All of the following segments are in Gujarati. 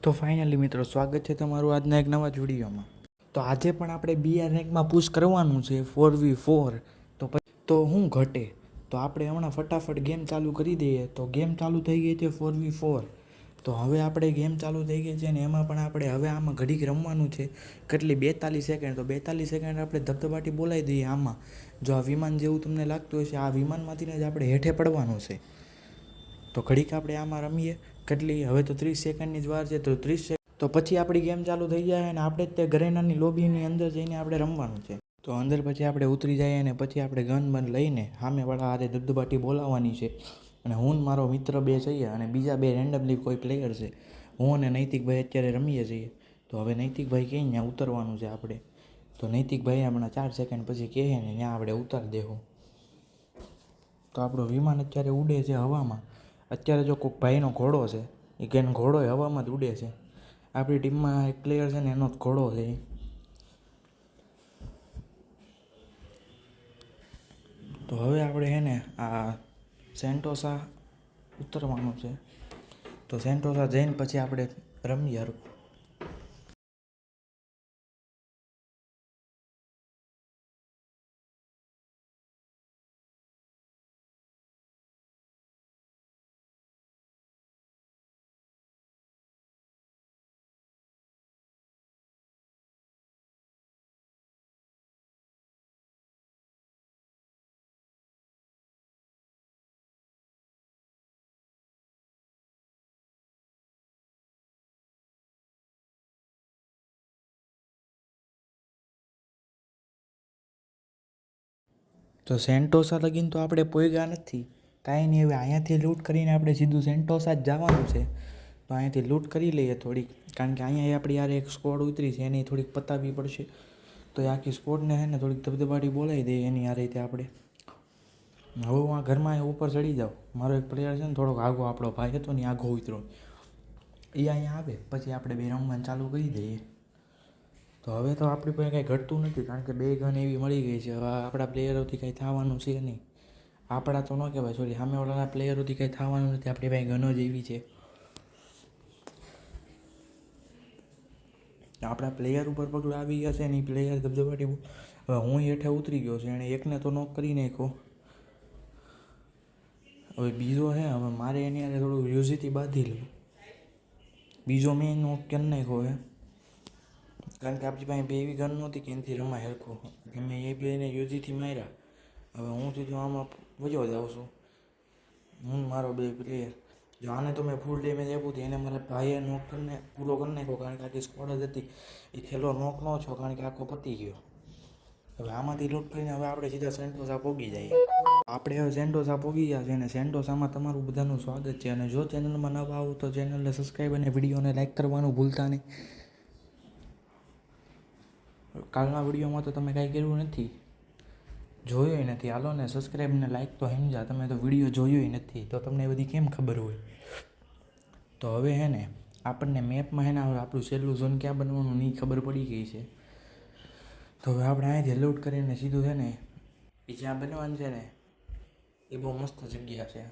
તો ફાઇનલી મિત્રો સ્વાગત છે તમારું આજના એક નવા જ વિડીયોમાં. તો આજે પણ આપણે બીઆર રેન્કમાં પુશ કરવાનું છે 4v4. તો હું ઘટે તો આપણે હમણાં ફટાફટ ગેમ ચાલુ કરી દઈએ. તો ગેમ ચાલુ થઈ ગઈ છે 4v4. તો હવે આપણે ગેમ ચાલુ થઈ ગઈ છે ને એમાં પણ આપણે હવે આમાં ઘડીક રમવાનું છે. કેટલી 42 સેકન્ડ. તો 42 સેકન્ડ આપણે ધબધબાટી બોલાવી દઈએ આમાં. જો આ વિમાન જેવું તમને લાગતું હશે આ વિમાનમાંથી જ આપણે હેઠે પડવાનું છે. તો ઘડીક આપણે આમાં રમીએ. કેટલી હવે તો 30 સેકન્ડની જ વાર છે. તો 30 સેકન્ડ તો પછી આપણી ગેમ ચાલુ થઈ જાય અને આપણે જ તે ઘરેણાની લોબીની અંદર જઈને આપણે રમવાનું છે. તો અંદર પછી આપણે ઉતરી જઈએ અને પછી આપણે ગન બન લઈને સામેવાળા હારે ધબધબાટી બોલાવવાની છે. અને હું ને મારો મિત્ર બે છીએ અને બીજા બે રેન્ડમલી કોઈ પ્લેયર છે. હું અને નૈતિકભાઈ અત્યારે રમીએ છીએ. તો હવે નૈતિકભાઈ કહે ત્યાં ઉતરવાનું છે આપણે. તો નૈતિકભાઈ હમણાં 4 સેકન્ડ પછી કહે ને ત્યાં આપણે ઉતારી દેવું. તો આપણું વિમાન અત્યારે ઉડે છે હવામાં. અત્યારે જો કોઈક ભાઈનો ઘોડો છે એ કે ઘોડો હવામાં જ ઉડે છે. આપણી ટીમમાં એક પ્લેયર છે ને એનો જ ઘોડો છે. તો હવે આપણે છે ને આ સેન્ટોસા ઉતરવાનું છે. તો સેન્ટોસા જઈને પછી આપણે રમીએ. તો સેન્ટોસા લગીને તો આપણે પોઈગા નથી. કાંઈ નહીં, હવે અહીંયાથી લૂંટ કરીને આપણે સીધું સેન્ટોસા જ જવાનું છે. તો અહીંયાથી લૂંટ કરી લઈએ થોડીક. કારણ કે અહીંયા આપણી યાર એક સ્કોડ ઉતરી છે એની થોડીક પતાવવી પડશે. તો એ આખી સ્કોડને છે ને થોડીક ધબધબાટી બોલાવી દઈએ એની આ રીતે આપણે. હવે હું આ ઘરમાં ઉપર ચડી જાઉં. મારો એક પ્લેયર છે ને થોડોક આગો આપણો ભાઈ હતો ને આગો ઉતરો. એ અહીંયા આવે પછી આપણે બે રમવાનું ચાલુ કરી દઈએ. તો હવે તો આપણી પાસે કાંઈ ઘટતું નથી કારણ કે બે ગન એવી મળી ગઈ છે. હવે આપણા પ્લેયરોથી કાંઈ થવાનું છે નહીં. આપણા તો ન કહેવાય, સોરી, સામેવાળાના પ્લેયરોથી કંઈ થવાનું નથી. આપણી પાસે ગનો જ એવી છે. આપણા પ્લેયર ઉપર પગલું આવી ગયા છે ને એ પ્લેયર ધબધબાટી. હવે હું હેઠે ઉતરી ગયો છે. એણે એકને તો નોક કરી નાખ્યો. હવે બીજો છે, હવે મારે એની અંદર થોડું યુઝીથી બાંધી લઉં. બીજો મેં નોક કરી નાખ્યો છે કારણ કે આપણી પાસે બે એવી ગન નહોતી કે એનાથી રમાય હરખું. કે મેં એ બેને યુઝીથી માર્યા. હવે હું સીધો આમાં વયો જાઉં છું. હું મારો બે પ્લેયર. જો આને તો મેં ફૂલ ડેમેજ આપ્યું હતું એને મારા ભાઈએ નોક કરીને પૂરો કરી નાખ્યો કારણ કે આખી સ્કોડ જ હતી. એ છેલ્લો નોક ન છો કારણ કે આખો પતી ગયો. હવે આમાંથી લૂંટ કરીને હવે આપણે સીધા સેન્ટોસા પહોંચી જઈએ. આપણે હવે સેન્ટોસા પહોંચી ગયા છે અને સેન્ટોસામાં તમારું બધાનું સ્વાગત છે. અને જો ચેનલમાં નવા આવો તો ચેનલને સબસ્ક્રાઈબ અને વિડીયોને લાઇક કરવાનું ભૂલતા નહીં. કાલના વિડીયોમાં તો તમે કાંઈ કર્યું નથી, જોયોય નથી. હાલો ને સબસ્ક્રાઈબ ને લાઇક તો સમજા, તમે તો વિડીયો જોયોય નથી તો તમને એ બધી કેમ ખબર હોય. તો હવે હે ને આપણને મેપમાં હે ને આપણું છેલ્લું ઝોન ક્યાં બનવાનું નહીં ખબર પડી ગઈ છે. તો હવે આપણે અહીંયાથી લૂંટ કરીને સીધું છે ને એ જ્યાં બનવાનું છે ને એ બહુ મસ્ત જગ્યા છે.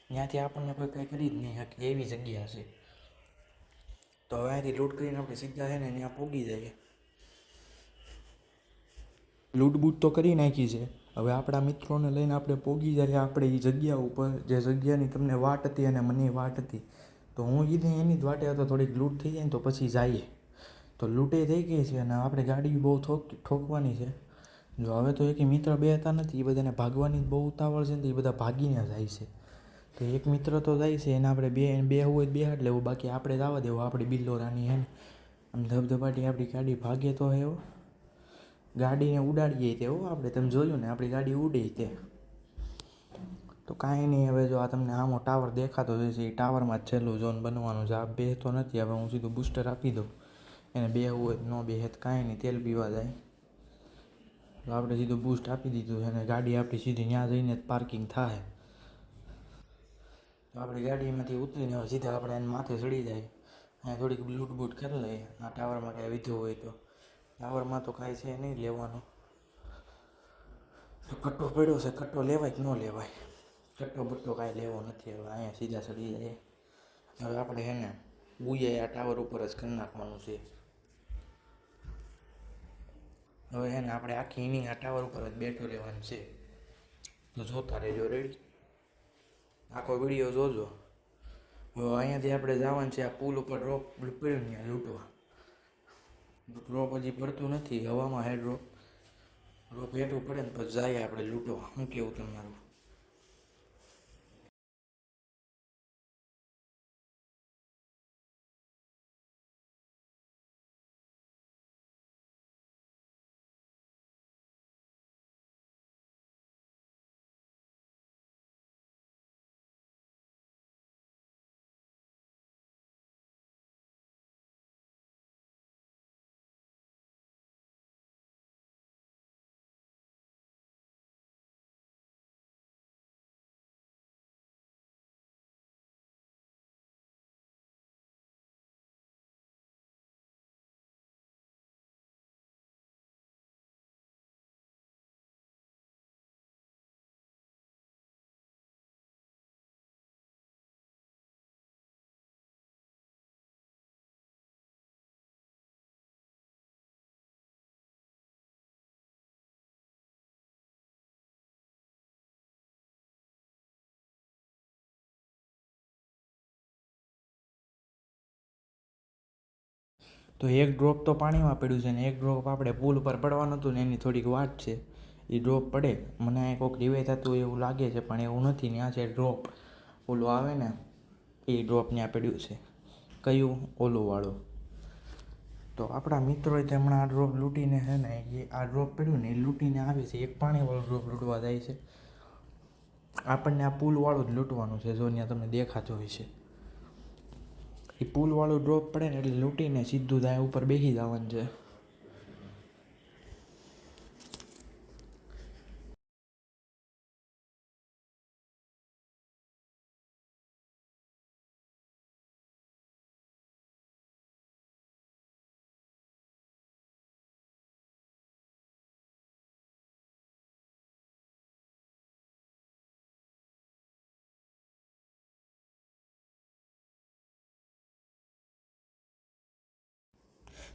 ત્યાંથી આપણને કોઈ કંઈ કરી જ નહીં શકે એવી જગ્યા છે. તો હવે અહીંયાથી લૂંટ કરીને આપણે સીધા છે ને ત્યાં પહોંચી જઈએ. લૂંટ બૂટ તો કરી નાખી છે. હવે આપણા મિત્રોને લઈને આપણે પહોંચી જઈએ આપણે એ જગ્યા ઉપર જે જગ્યાની તમને વાટ હતી અને મને વાટ હતી. તો હું એની જ વાટે હતો. થોડીક લૂંટ થઈ જાય ને તો પછી જઈએ. તો લૂંટે થઈ ગઈ છે અને આપણે ગાડી બહુ ઠોકવાની છે. જો હવે તો એક મિત્ર બે હતા નથી, એ બધાને ભાગવાની બહુ ઉતાવળ છે ને એ બધા ભાગીને જાય છે. તો એક મિત્ર તો જાય છે એને આપણે બે હોય બેહાડ લેવું, બાકી આપણે જવા દેવું. આપણી બિલ્લોરાની હે ને આમ ધબધબાટી આપણી ગાડી ભાગે તો હે. ગાડીને ઉડાડીએ તે આપણે, તમે જોયું ને આપણી ગાડી ઉડી તે. તો કાંઈ નહીં, હવે જો આ તમને આમો ટાવર દેખાતો જશે એ ટાવરમાં જ છેલ્લું ઝોન બનવાનું છે. આ બે તો નથી. હવે હું સીધું બૂસ્ટર આપી દઉં. એને બે હોય ન બે હે કાંઈ નહીં, તેલ પીવા જાય. તો આપણે સીધું બૂસ્ટ આપી દીધું અને ગાડી આપણી સીધી ત્યાં જઈને જ પાર્કિંગ થાય. તો આપણી ગાડીમાંથી ઉતરીને હવે સીધા આપણે એને માથે ચડી જાય. અહીંયા થોડીક લૂંટ બૂટ કરી લઈએ. આ ટાવરમાં કાંઈ વિધું હોય તો. ટાવરમાં તો કાંઈ છે નહીં લેવાનું. તો કટ્ટો પડ્યો છે, કટ્ટો લેવાય કે ન લેવાય? કટ્ટો બટ્ટો કાંઈ લેવો નથી. હવે અહીંયા સીધા ચડી જાય. હવે આપણે છે ને બુયા આ ટાવર ઉપર જ કરી નાખવાનું છે. હવે એને આપણે આખી ઇનિંગ આ ટાવર ઉપર જ બેઠું રહેવાનું છે. તો જોતા રહેજો. રેડી? આખો વિડીયો જોજો. હવે અહીંયાથી આપણે જવાનું છે આ પુલ ઉપર ડ્રોપ પડ્યું ને લૂંટવા. ડ્રોપ હજી પડતું નથી, હવામાં હે ડ્રોપ. ડ્રોપ હેઠું પડે ને પછી જાય આપણે લૂંટવા. શું કેવું તમારું? તો એક ડ્રોપ તો પાણીમાં પડ્યું છે ને એક ડ્રોપ આપણે પુલ ઉપર પડવાનું હતું ને એની થોડીક વાત છે. એ ડ્રોપ પડે મને કોઈક રિવાય થતું એવું લાગે છે, પણ એવું નથી. ત્યાં છે ડ્રોપ ઓલું આવે ને એ ડ્રોપ ત્યાં પડ્યું છે. કયું? ઓલું વાળું. તો આપણા મિત્રોએ તે હમણાં આ ડ્રોપ લૂંટીને છે ને એ આ ડ્રોપ પડ્યું ને એ લૂંટીને આવે છે. એક પાણીવાળું ડ્રોપ લૂંટવા જાય છે. આપણને આ પુલવાળું જ લૂંટવાનું છે. જો ત્યાં તમને દેખાતું હોય છે એ પુલવાળું ડ્રોપ પડે ને એટલે લૂંટીને સીધું ત્યાં ઉપર બેસી જવાનું છે.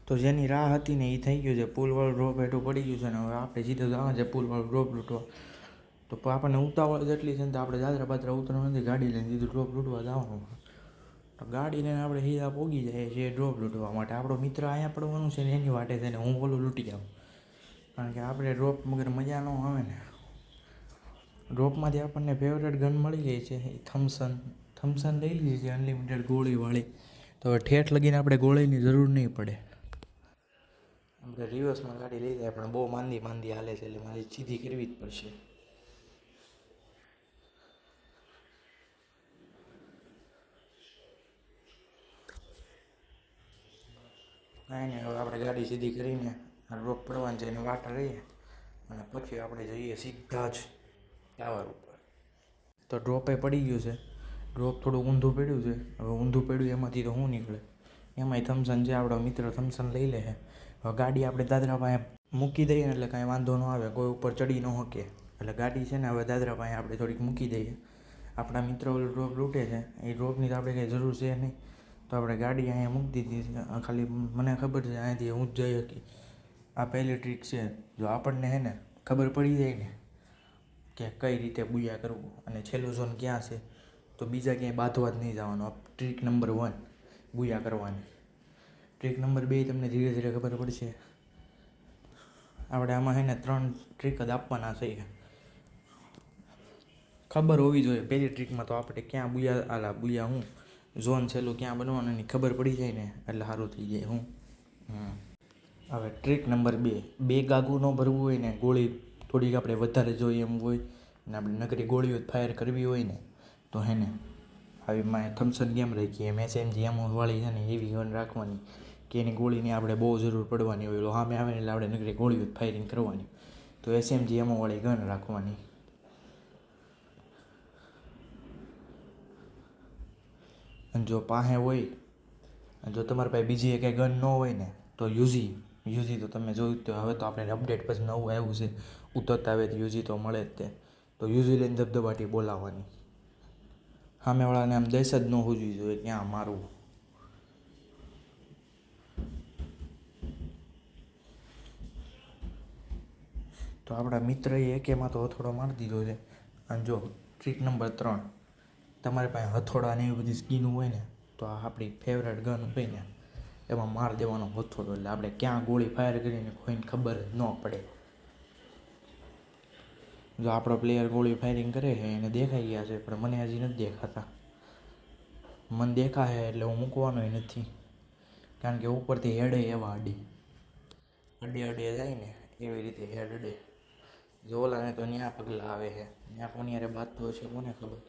તો જેની રાહ હતી ને એ થઈ ગયું છે. પુલવાળું ડ્રોપ હેઠું પડી ગયું છે ને હવે આપણે સીધું જવાનું છે પુલવાળું ડ્રોપ લૂંટવા. તો આપણને ઉતાવળ જેટલી છે ને તો આપણે દાદરા પાદરા ઉતરવાનું નથી, ગાડી લઈને સીધું ડ્રોપ લૂંટવા જવાનું. તો ગાડી લઈને આપણે સીધા પહોંચી જાય છે ડ્રોપ લૂંટવા માટે. આપણો મિત્ર અહીંયા પડવાનું છે ને એની વાટે છે ને હું ઓલું લૂંટી આવું, કારણ કે આપણે ડ્રોપ વગર મજા ન આવે ને. ડ્રોપમાંથી આપણને ફેવરેટ ગન મળી ગઈ છે એ થમ્સન લઈ લીધી છે અનલિમિટેડ ગોળીવાળી. તો હવે ઠેઠ લગીને આપણે ગોળીની જરૂર નહીં પડે. આપણે રિવર્સમાં ગાડી લઈ જાય પણ બહુ માંદી હાલે છે એટલે મારે સીધી કરવી જ પડશે. કાંઈ નહીં, હવે આપણે ગાડી સીધી કરીને આ ડ્રોપ પડવાની છે એની વાટ રહીએ અને પછી આપણે જઈએ સીધા જ ટાવર ઉપર. તો ડ્રોપે પડી ગયું છે. ડ્રોપ થોડું ઊંધું પડ્યું છે. હવે ઊંધું પડ્યું એમાંથી તો શું નીકળે? એમાંય થમ્સન છે, આપણો મિત્ર થમ્સન લઈ લે છે. હવે ગાડી આપણે દાદરા પાસે મૂકી દઈએ ને એટલે કાંઈ વાંધો ન આવે, કોઈ ઉપર ચડી ન શકે. એટલે ગાડી છે ને હવે દાદરા પાસે આપણે થોડીક મૂકી દઈએ. આપણા મિત્રો ડ્રોપ લૂંટે છે એ ડ્રોપની તો આપણે કંઈ જરૂર છે નહીં. તો આપણે ગાડી અહીંયા મૂકી દીધી છે. ખાલી મને ખબર છે અહીંયાથી હું જ જઈ શકી. આ પહેલી ટ્રીક છે. જો આપણને હે ને ખબર પડી જાય ને કે કઈ રીતે બુયા કરવું અને છેલ્લું ઝોન ક્યાં છે તો બીજા ક્યાંય બાંધવા જ નહીં જવાનું. ટ્રીક નંબર 1 બુયા કરવાની. ટ્રીક નંબર 2 તમને ધીરે ધીરે ખબર પડશે. આપણે આમાં છે ને 3 ટ્રીક જ આપવાના છે. ખબર હોવી જોઈએ પહેલી ટ્રીકમાં તો આપણે ક્યાં બુયા હું ઝોન છેલ્લું ક્યાં બનવાનું એની ખબર પડી જાય ને એટલે સારું થઈ જાય. હું હવે ટ્રીક નંબર 2 ગાગું ન ભરવું હોય ને, ગોળી થોડીક આપણે વધારે જોઈએ એમ હોય ને આપણે નકરી ગોળીઓ ફાયર કરવી હોય ને તો હે ને આવી માએ થમ્સન ગેમ રાખી એમ એસએમજી એમ વાળી છે ને એવી ગન રાખવાની કે એની ગોળીની આપણે બહુ જરૂર પડવાની હોય. સામે આવે ને એટલે આપણે નકરી ગોળીઓ ફાયરિંગ કરવાની. તો એસએમજી એમ વાળી ગન રાખવાની. અને જો પાસે હોય, જો તમારી પાસે બીજી કંઈ ગન ન હોય ને તો યુઝી તો તમે જોયું તો હવે તો આપણે અપડેટ પછી નવું આવ્યું છે ઉતરતા આવે તો યુઝી તો મળે જ તે. તો યુઝી લઈને ધબધબાટી બોલાવવાની. સામેવાળાને આમ દહેશત ન હોવી જોઈએ ક્યાં મારવું. તો આપણા મિત્રએ એકેમાં તો હથોડો મારી દીધો છે. અને જો ટ્રીક નંબર 3, તમારી પાસે હથોડા ને એવી બધી સ્કીન હોય ને તો આ આપણી ફેવરેટ ગન હોય ને એમાં માર દેવાનો હથોડો, એટલે આપણે ક્યાં ગોળી ફાયર કરીને કોઈને ખબર જ ન પડે. જો આપણો પ્લેયર ગોળી ફાયરિંગ કરે છે એને દેખાઈ ગયા છે, પણ મને હજી નથી દેખાતા. મને દેખાય એટલે હું મૂકવાનોય નથી, કારણ કે ઉપરથી હેડે એવા અડે જાય ને એવી રીતે હેડ અડે. જો ઓલાને તો ન્યા પગલા આવે છે, ન્યા કોની યારે બાજતો હશે કોને ખબર.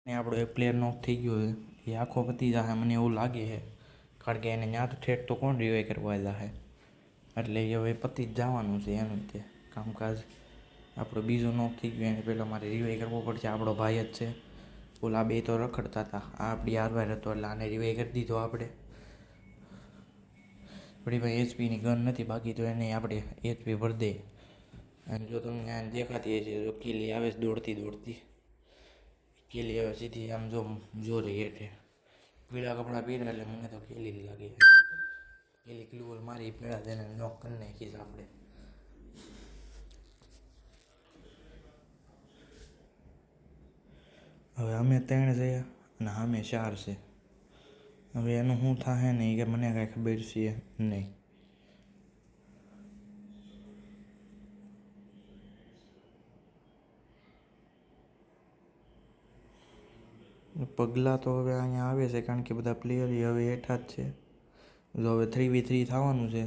ને આપણો એક પ્લેયર નોક થઈ ગયો છે, એ આખો પતી જશે મને એવું લાગે છે, કારણ કે એને ન્યા તો ઠેઠ તો કોણ રિવાઈ કરવા જશે, એટલે એ હવે પતી જ જવાનું છે એનું તે કામકાજ. આપણો બીજો નોક થઈ ગયો, એને પહેલાં મારે રિવાઈ કરવો પડશે. આપણો ભાઈ જ છે, ઓલા બે તો રખડતા હતા, આ આપણી હારવાર હતો એટલે આને રિવાઈ કરી દીધો આપણે. આપણી ભાઈ એચપીની ગન નથી, બાકી તો એને આપણે એચપી ભરી દે. અને જો તમને દેખાતી હશે જો કીલી આવે છે દોડતી કીલી આવે સીધી આમ જો રહી હેઠે પીળા કપડાં પહેર્યા એટલે મને તો કીલી લાગે છે. કીલી ગ્લુઅલ મારી પેલા તેને નોક કરી નાખીશ આપણે. હવે અમે 3 જઈએ અને અમે 4 છે. હવે એનું શું થાય ને એ કે મને કાંઈ ખબર છે નહીં. પગલાં તો હવે અહીંયા આવે છે, કારણ કે બધા પ્લેયર હવે હેઠા જ છે. જો હવે 3v3 થવાનું છે,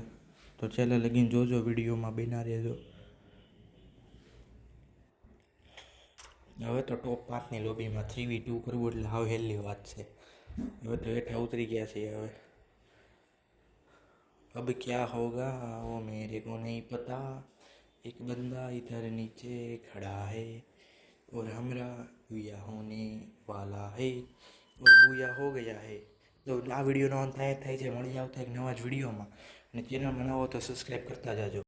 તો છેલ્લે લગીને જોજો, વિડીયોમાં બના રહેજો. હવે તો ટોપ 5ની લોબીમાં 3v2 કરવું એટલે હાવ હેલી વાત છે. હવે તો હેઠા ઉતરી ગયા છે. હવે अब क्या होगा वो मेरे को नहीं पता, एक बंदा इधर नीचे खड़ा है और हमरा बुया होने वाला है और बुया हो गया है. તો આ વિડીયોનો અંત થાય છે. મળી આવતા એક નવા જ વિડીયોમાં, અને ચેનલમાં નવો તો સબસ્ક્રાઈબ કરતા જાજો.